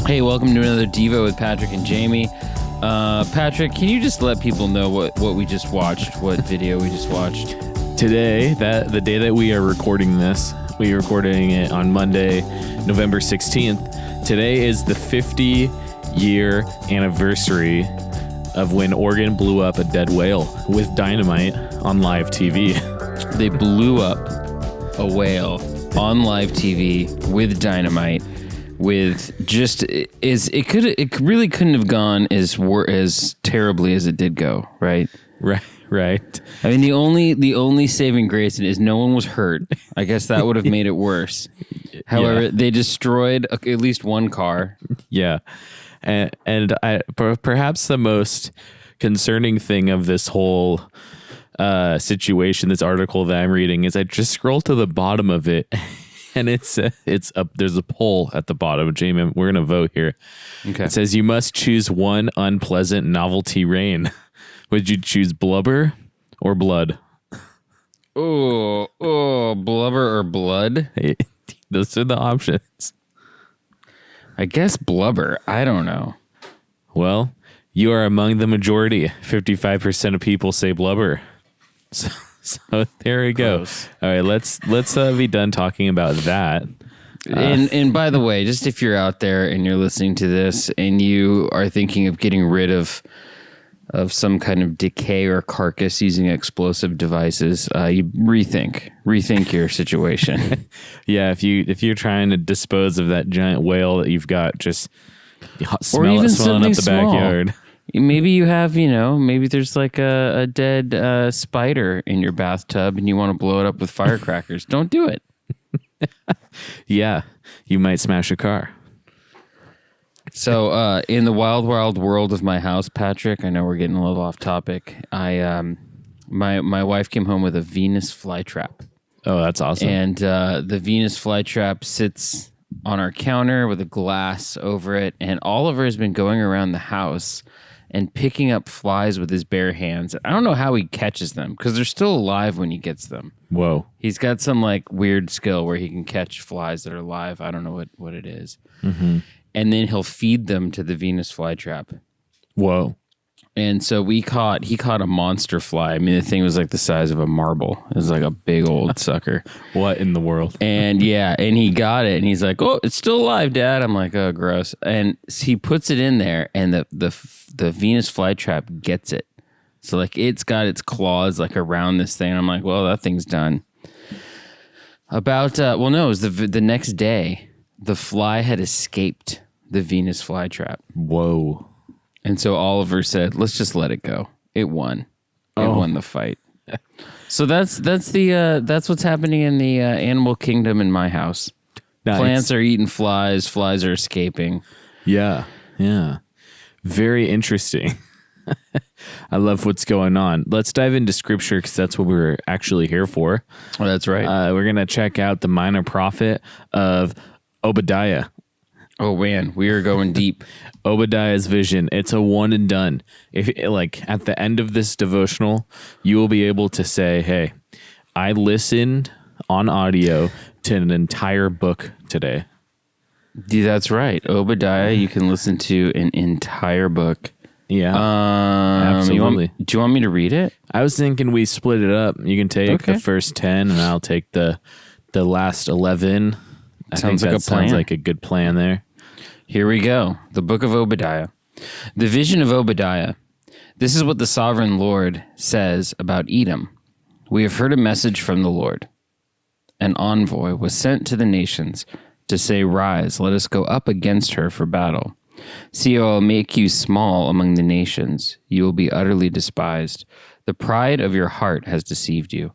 Hey, welcome to another Devo with Patrick and Jamie. Patrick, can you just let people know what we just watched, what video we just watched? Today, the day that we are recording this, we are recording it on Monday, November 16th. Today is the 50-year anniversary of when Oregon blew up a dead whale with dynamite on live TV. They blew up a whale on live TV with dynamite. With just it really couldn't have gone as terribly as it did go, right? Right. I mean, the only saving grace is no one was hurt. I guess that would have made it worse. However, they destroyed at least one car. Yeah, and perhaps the most concerning thing of this whole situation, this article that I'm reading, is I just scrolled to the bottom of it. And it's up. There's a poll at the bottom. Jamie, we're gonna vote here. Okay. It says you must choose one unpleasant novelty rain. Would you choose blubber or blood? Oh, blubber or blood? Hey, those are the options. I guess blubber. I don't know. Well, you are among the majority. 55% of people say blubber. So there we go. Gross. All right, let's be done talking about that. And by the way, just if you're out there and you're listening to this and you are thinking of getting rid of some kind of decay or carcass using explosive devices, you rethink your situation. Yeah, if you're trying to dispose of that giant whale that you've got, just smelling up the backyard. Maybe you have, maybe there's like a dead spider in your bathtub and you want to blow it up with firecrackers. Don't do it. Yeah, you might smash a car. So in the wild, wild world of my house, Patrick, I know we're getting a little off topic. My wife came home with a Venus flytrap. Oh, that's awesome. And the Venus flytrap sits on our counter with a glass over it. And Oliver has been going around the house and picking up flies with his bare hands. I don't know how he catches them because they're still alive when he gets them. Whoa. He's got some like weird skill where he can catch flies that are alive. I don't know what it is. Mm-hmm. And then he'll feed them to the Venus flytrap. Whoa. And so he caught a monster fly. I mean, the thing was like the size of a marble. It was like a big old sucker. What in the world? And yeah, and he got it and he's like, "Oh, it's still alive, Dad." I'm like, "Oh, gross." And he puts it in there and the Venus flytrap gets it. So like it's got its claws like around this thing. I'm like, "Well, that thing's done." It was the next day, the fly had escaped the Venus flytrap. Whoa. And so Oliver said, "Let's just let it go. It won. It won the fight." So that's what's happening in the animal kingdom in my house. Nice. Plants are eating flies. Flies are escaping. Yeah. Very interesting. I love what's going on. Let's dive into scripture because that's what we're actually here for. Oh, that's right. We're gonna check out the Minor Prophet of Obadiah. Oh man, we are going deep. Obadiah's vision. It's a one and done. If at the end of this devotional, you will be able to say, "Hey, I listened on audio to an entire book today." That's right. Obadiah, you can listen to an entire book. Yeah, absolutely. Do you want me to read it? I was thinking we split it up. You can take the first 10 and I'll take the last 11. Sounds like a good plan there. Here we go. The book of Obadiah. The vision of Obadiah. This is what the sovereign Lord says about Edom. We have heard a message from the Lord. An envoy was sent to the nations to say, "Rise, let us go up against her for battle. See, I will make you small among the nations. You will be utterly despised. The pride of your heart has deceived you.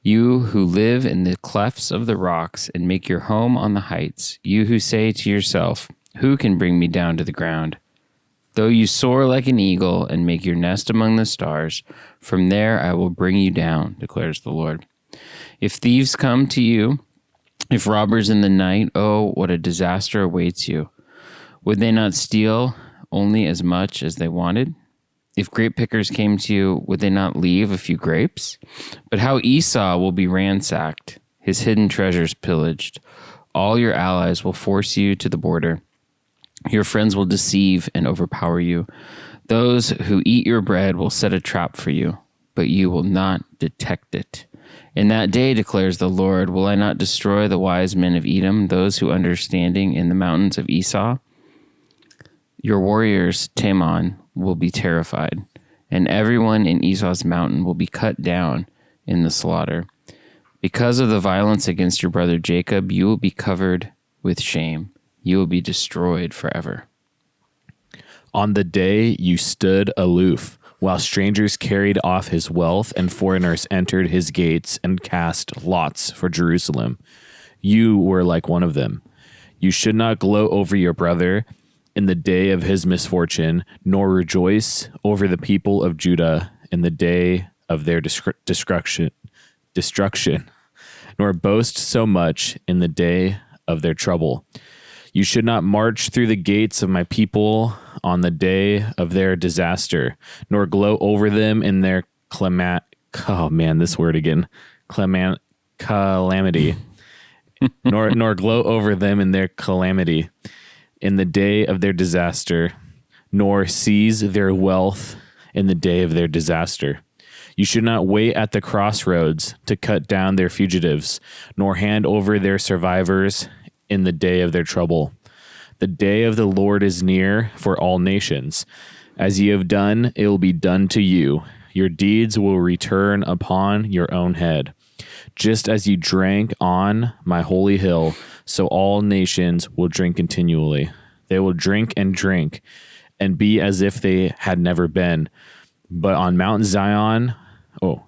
You who live in the clefts of the rocks and make your home on the heights, you who say to yourself, 'Who can bring me down to the ground?' Though you soar like an eagle and make your nest among the stars, from there I will bring you down, declares the Lord. If thieves come to you, if robbers in the night, oh, what a disaster awaits you. Would they not steal only as much as they wanted? If grape pickers came to you, would they not leave a few grapes? But how Esau will be ransacked, his hidden treasures pillaged. All your allies will force you to the border. Your friends will deceive and overpower you. Those who eat your bread will set a trap for you, but you will not detect it. In that day, declares the Lord, will I not destroy the wise men of Edom, those who understanding in the mountains of Esau? Your warriors, Teman, will be terrified, and everyone in Esau's mountain will be cut down in the slaughter. Because of the violence against your brother Jacob, you will be covered with shame. You will be destroyed forever. On the day you stood aloof, while strangers carried off his wealth and foreigners entered his gates and cast lots for Jerusalem, you were like one of them. You should not gloat over your brother in the day of his misfortune, nor rejoice over the people of Judah in the day of their destruction, nor boast so much in the day of their trouble. You should not march through the gates of my people on the day of their disaster, nor gloat over them in their calamity, nor gloat over them in their calamity in the day of their disaster, nor seize their wealth in the day of their disaster. You should not wait at the crossroads to cut down their fugitives, nor hand over their survivors in the day of their trouble. The day of the Lord is near for all nations. As you have done, it will be done to you. Your deeds will return upon your own head. Just as you drank on my holy hill, so all nations will drink continually. They will drink and be as if they had never been. But on Mount Zion will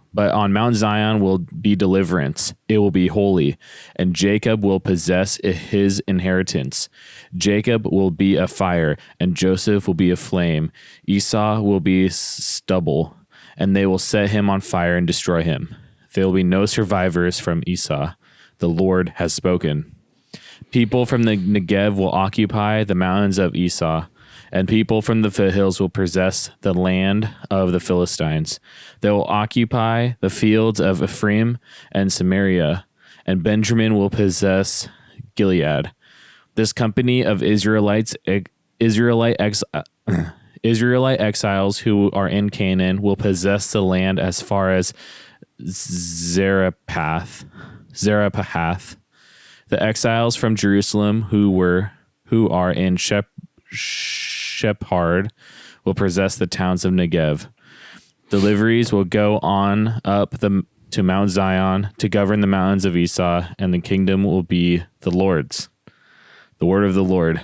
be deliverance. It will be holy, and Jacob will possess his inheritance. Jacob will be a fire, and Joseph will be a flame. Esau will be stubble, and they will set him on fire and destroy him. There will be no survivors from Esau. The Lord has spoken. People from the Negev will occupy the mountains of Esau, and people from the foothills will possess the land of the Philistines. They will occupy the fields of Ephraim and Samaria, and Benjamin will possess Gilead. This company of Israelite exiles who are in Canaan will possess the land as far as Zarephath. The exiles from Jerusalem who are in Shephard will possess the towns of Negev. Deliveries will go on up to Mount Zion to govern the mountains of Esau, and the kingdom will be the Lord's. The word of the Lord.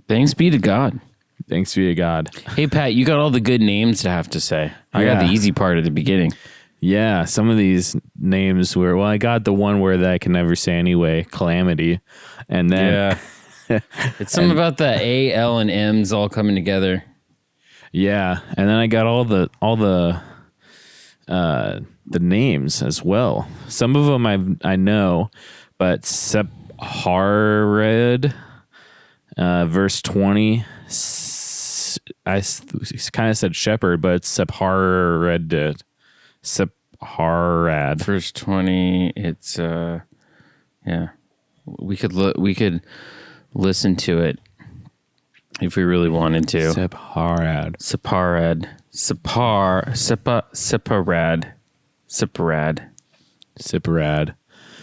Thanks be to God. Thanks be to God. Hey, Pat, you got all the good names to have to say. I got the easy part at the beginning. Yeah, some of these names were, well, I got the one word that I can never say anyway, Calamity. And then... Yeah. It's something about the A, L, and M's all coming together. Yeah, and then I got all the names as well. Some of them I know, but Sephared, verse 20, I kind of said shepherd, but it's Sephared. Verse 20, it's yeah. We could listen to it if we really wanted to. Sepharad.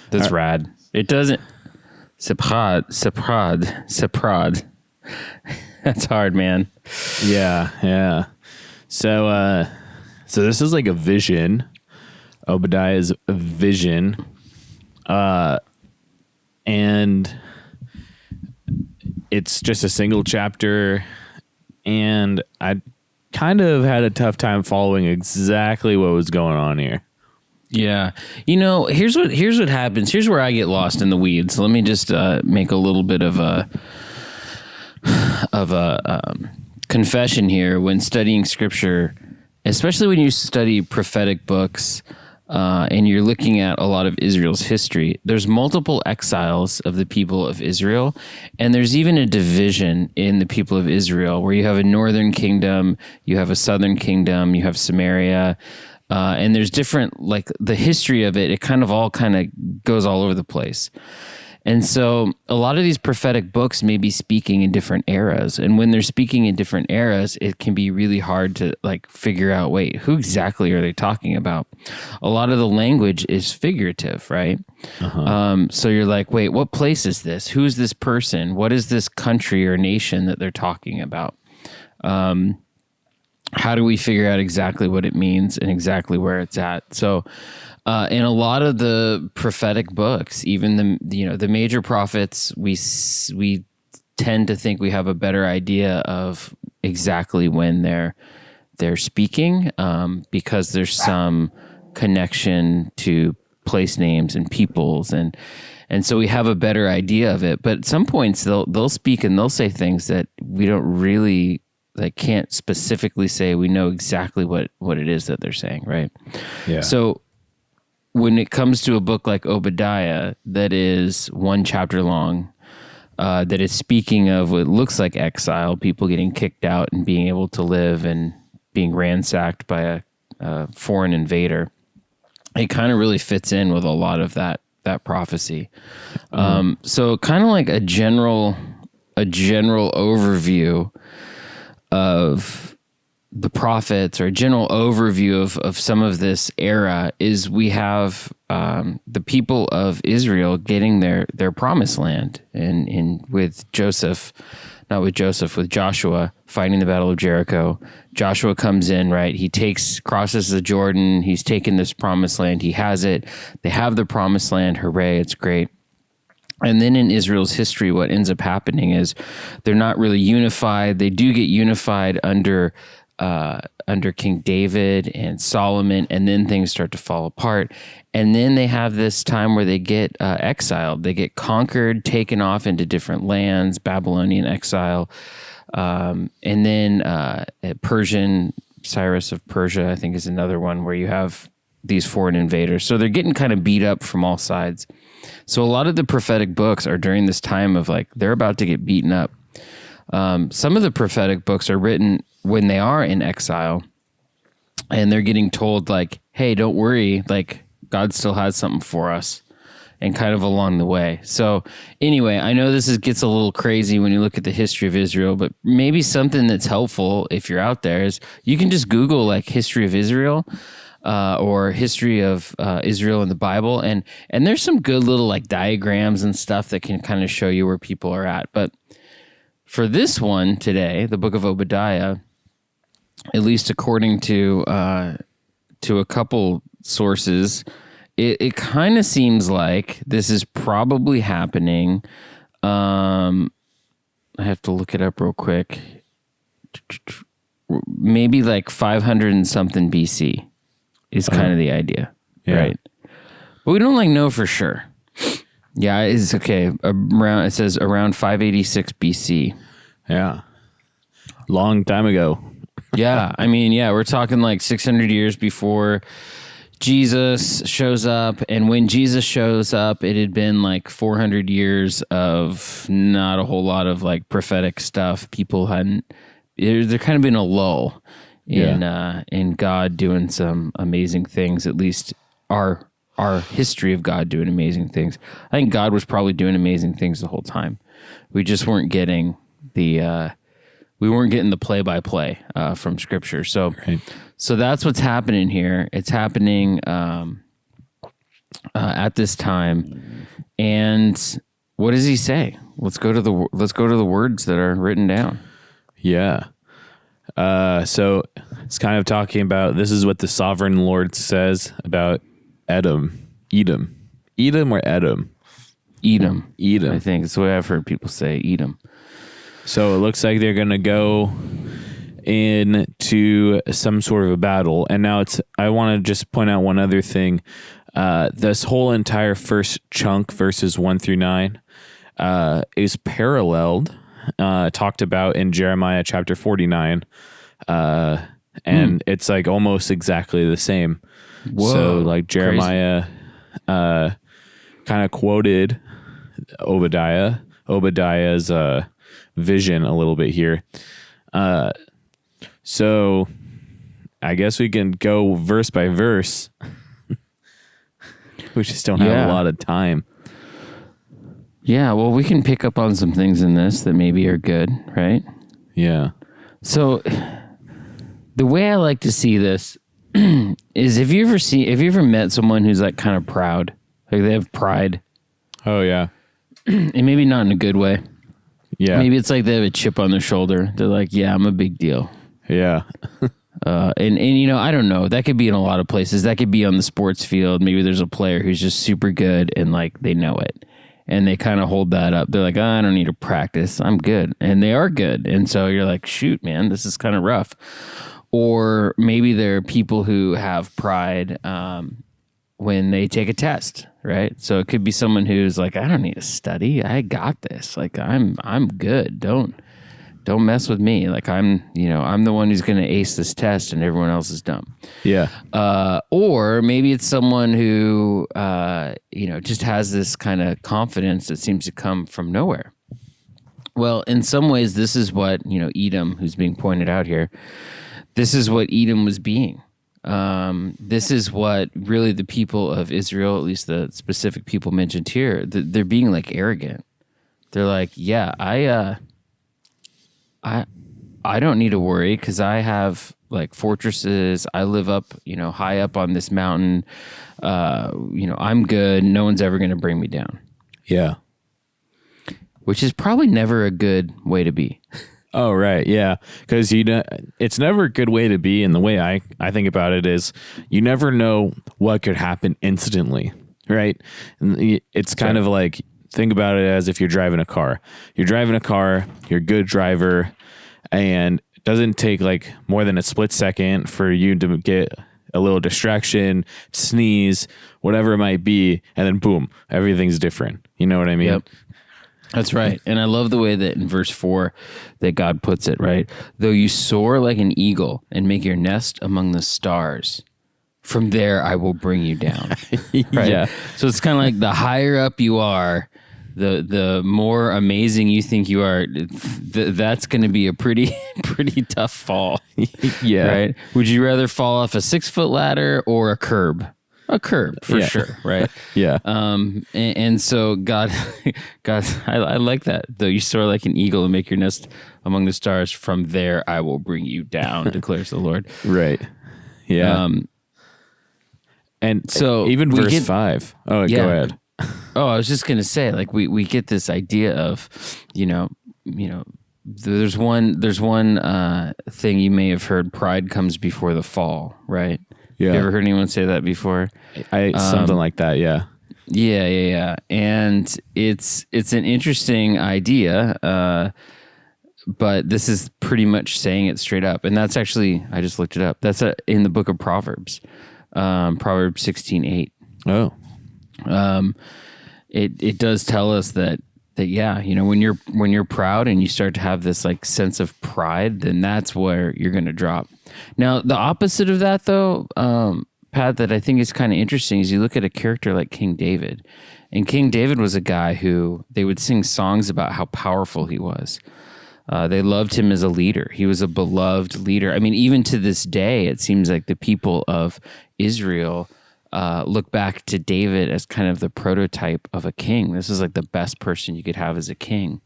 That's rad. It doesn't. Seprad. That's hard, man. Yeah. So this is like a vision. Obadiah's vision. And it's just a single chapter, and I kind of had a tough time following exactly what was going on here. Yeah. Here's what happens. Here's where I get lost in the weeds. Let me just make a little bit of a confession here when studying scripture, especially when you study prophetic books. And you're looking at a lot of Israel's history. There's multiple exiles of the people of Israel, and there's even a division in the people of Israel where you have a northern kingdom, you have a southern kingdom, you have Samaria, and there's different, like the history of it, it kind of goes all over the place. And so a lot of these prophetic books may be speaking in different eras. And when they're speaking in different eras, it can be really hard to like figure out, wait, who exactly are they talking about? A lot of the language is figurative, right? So you're like, wait, what place is this? Who's this person? What is this country or nation that they're talking about? How do we figure out exactly what it means and exactly where it's at? So in a lot of the prophetic books, even the major prophets, we tend to think we have a better idea of exactly when they're speaking, because there's some connection to place names and peoples, and so we have a better idea of it. But at some points they'll speak and they'll say things that we don't really can't specifically say we know exactly what it is that they're saying, right? Yeah. So when it comes to a book like Obadiah that is one chapter long, that is speaking of what looks like exile, people getting kicked out and being able to live and being ransacked by a foreign invader, it kind of really fits in with a lot of that prophecy. So kind of like a general overview of the prophets, or a general overview of some of this era, is we have the people of Israel getting their promised land, and with Joshua fighting the Battle of Jericho. Joshua comes in, right? He crosses the Jordan. He's taken this promised land. He has it. They have the promised land. Hooray, it's great. And then in Israel's history, what ends up happening is they're not really unified. They do get unified under King David and Solomon, and then things start to fall apart. And then they have this time where they get exiled. They get conquered, taken off into different lands, Babylonian exile. And then Persian, Cyrus of Persia, I think, is another one where you have these foreign invaders. So they're getting kind of beat up from all sides. So a lot of the prophetic books are during this time of they're about to get beaten up. Some of the prophetic books are written when they are in exile, and they're getting told hey, don't worry, God still has something for us, and kind of along the way. So anyway, I know this gets a little crazy when you look at the history of Israel, but maybe something that's helpful if you're out there is you can just Google history of Israel, or history of Israel in the Bible, and there's some good little diagrams and stuff that can kind of show you where people are at. But for this one today, the book of Obadiah, at least according to a couple sources, it kind of seems like this is probably happening. I have to look it up real quick. Maybe 500 and something BC is kind of the idea, right? But we don't know for sure. Yeah, it's okay. It says around 586 BC. Yeah. Long time ago. Yeah. I mean, we're talking 600 years before Jesus shows up. And when Jesus shows up, it had been 400 years of not a whole lot of prophetic stuff. People hadn't, there kind of been a lull in God doing some amazing things, at least our history of God doing amazing things. I think God was probably doing amazing things the whole time. We just weren't getting the play-by-play from Scripture. So, so that's what's happening here. It's happening at this time. And what does he say? Let's go to the words that are written down. Yeah. So it's kind of talking about, this is what the sovereign Lord says about Edom or Edom? Edom. I think it's the way I've heard people say Edom. So it looks like they're going to go into some sort of a battle. And now I want to just point out one other thing. This whole entire first chunk, verses 1-9, is paralleled, talked about in Jeremiah chapter 49. And it's almost exactly the same. Whoa, so Jeremiah kind of quoted Obadiah's vision a little bit here. So I guess we can go verse by verse. We just don't have a lot of time. Yeah, well, we can pick up on some things in this that maybe are good, right? Yeah. So the way I like to see this is have you ever met someone who's like kind of proud? Like they have pride, Oh yeah. and maybe not in a good way. Yeah. Maybe it's like they have a chip on their shoulder. They're like, yeah, I'm a big deal. Yeah. And you know, I don't know. That could be in a lot of places. That could be on the sports field. Maybe there's a player who's just super good and like they know it. And they kind of hold that up. They're like, oh, I don't need to practice. I'm good. And they are good. And so you're like, shoot, man, this is kind of rough. Or maybe there are people who have pride when they take a test, right? So it could be someone who's like, I don't need to study. I got this. Like I'm good. Don't mess with me. Like I'm the one who's going to ace this test and everyone else is dumb. Yeah. Or maybe it's someone who, just has this kind of confidence that seems to come from nowhere. Well, in some ways, this is what, Edom, who's being pointed out here, this is what Edom was being. This is what really the people of Israel, at least the specific people mentioned here, they're being like arrogant. They're like, yeah, I don't need to worry because I have like fortresses. I live up, high up on this mountain. I'm good. No one's ever going to bring me down. Yeah. Which is probably never a good way to be. Oh, right. Yeah. Because it's never a good way to be. And the way I think about it is you never know what could happen instantly. Right. And it's kind of like, think about it as if you're driving a car. You're driving a car, you're a good driver, and it doesn't take like more than a split second for you to get a little distraction, sneeze, whatever it might be, and then boom, everything's different. You know what I mean? Yep. That's right. And I love the way that in verse 4 that God puts it, right? Though you soar like an eagle and make your nest among the stars, from there I will bring you down. Right? Yeah. So it's kind of like the higher up you are, the more amazing you think you are, that's going to be a pretty tough fall. Yeah. Right? Would you rather fall off a 6-foot ladder or a curb? A curb for sure, right? Yeah. And so God, I like that. Though you soar like an eagle and make your nest among the stars, from there I will bring you down, declares the Lord. Right. Yeah. And so even verse 5. Oh, yeah. Go ahead. Oh, I was just gonna say, like we get this idea of, there's one thing you may have heard: pride comes before the fall, right? Yeah. You ever heard anyone say that before? Something like that. Yeah. Yeah. And it's an interesting idea, but this is pretty much saying it straight up. And that's actually, I just looked it up. That's in the book of Proverbs, Proverbs 16:8. Oh. It does tell us that yeah, when you're proud and you start to have this like sense of pride, then that's where you're going to drop. Now, the opposite of that, though, Pat, that I think is kind of interesting is you look at a character like King David, and King David was a guy who they would sing songs about how powerful he was. They loved him as a leader. He was a beloved leader. I mean, even to this day, it seems like the people of Israel look back to David as kind of the prototype of a king. This is like the best person you could have as a king.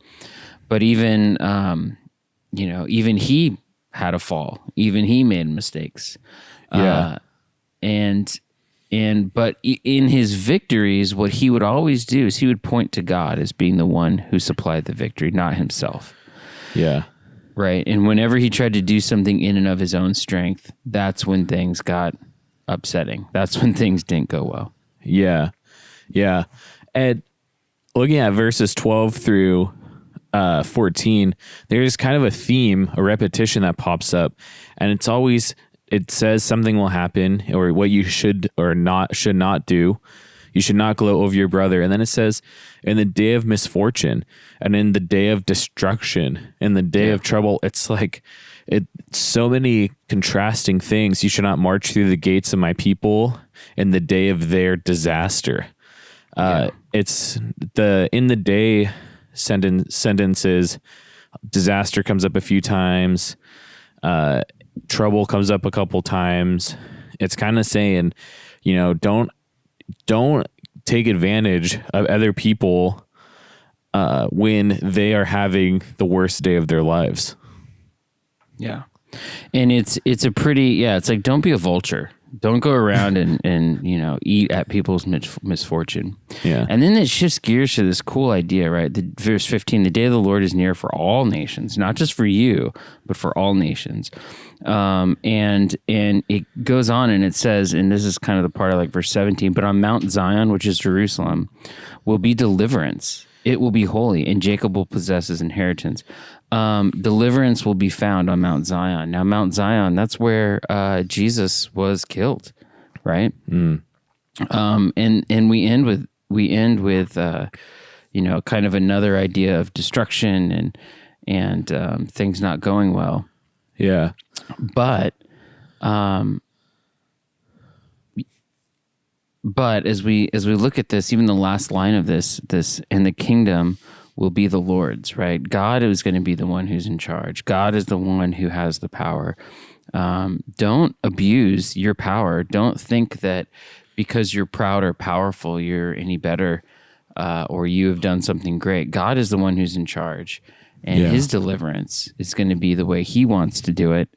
But even, even he had a fall. Even he made mistakes. Yeah. But in his victories, what he would always do is he would point to God as being the one who supplied the victory, not himself. Yeah. Right. And whenever he tried to do something in and of his own strength, that's when things got upsetting. That's when things didn't go well. Yeah. Yeah. And looking at verses 12 through 14, there's kind of a theme, a repetition that pops up, and it says something will happen or what you should not do. You should not gloat over your brother. And then it says, in the day of misfortune and in the day of destruction, in the day of trouble. It's like, so many contrasting things. You should not march through the gates of my people in the day of their disaster. It's the in the day sentences. Disaster comes up a few times. Trouble comes up a couple times. It's kind of saying, don't take advantage of other people when they are having the worst day of their lives. Yeah. And it's a pretty, it's like, don't be a vulture. Don't go around and eat at people's misfortune. Yeah. And then it shifts gears to this cool idea, right? Verse 15, the day of the Lord is near for all nations, not just for you, but for all nations. And it goes on and it says, and this is kind of the part of like verse 17, but on Mount Zion, which is Jerusalem, will be deliverance. It will be holy, and Jacob will possess his inheritance. Deliverance will be found on Mount Zion. Now, Mount Zion, that's where Jesus was killed, right? And we end with kind of another idea of destruction and things not going well. Yeah, but as we look at this, even the last line of this, and the kingdom will be the Lord's, right? God is going to be the one who's in charge. God is the one who has the power. Don't abuse your power. Don't think that because you're proud or powerful, you're any better, or you have done something great. God is the one who's in charge, and his deliverance is going to be the way he wants to do it.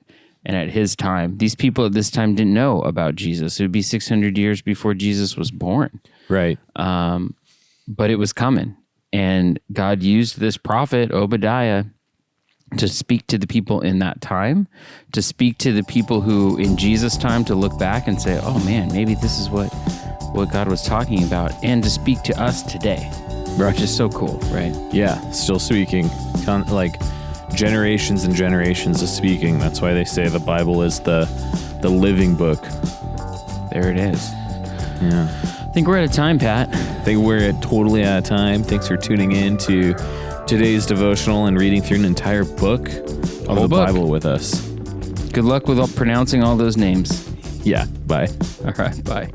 And at his time, these people at this time didn't know about Jesus. It would be 600 years before Jesus was born. Right. But it was coming. And God used this prophet, Obadiah, to speak to the people in that time, to speak to the people who in Jesus' time to look back and say, oh man, maybe this is what God was talking about, and to speak to us today, which is so cool, right? Yeah, still speaking. Like generations and generations of speaking. That's why they say the Bible is the living book. There it is. Yeah. I think we're out of time, Pat. I think we're totally out of time. Thanks for tuning in to today's devotional and reading through an entire book of the Bible with us. Good luck with pronouncing all those names. Yeah, bye. All right, bye.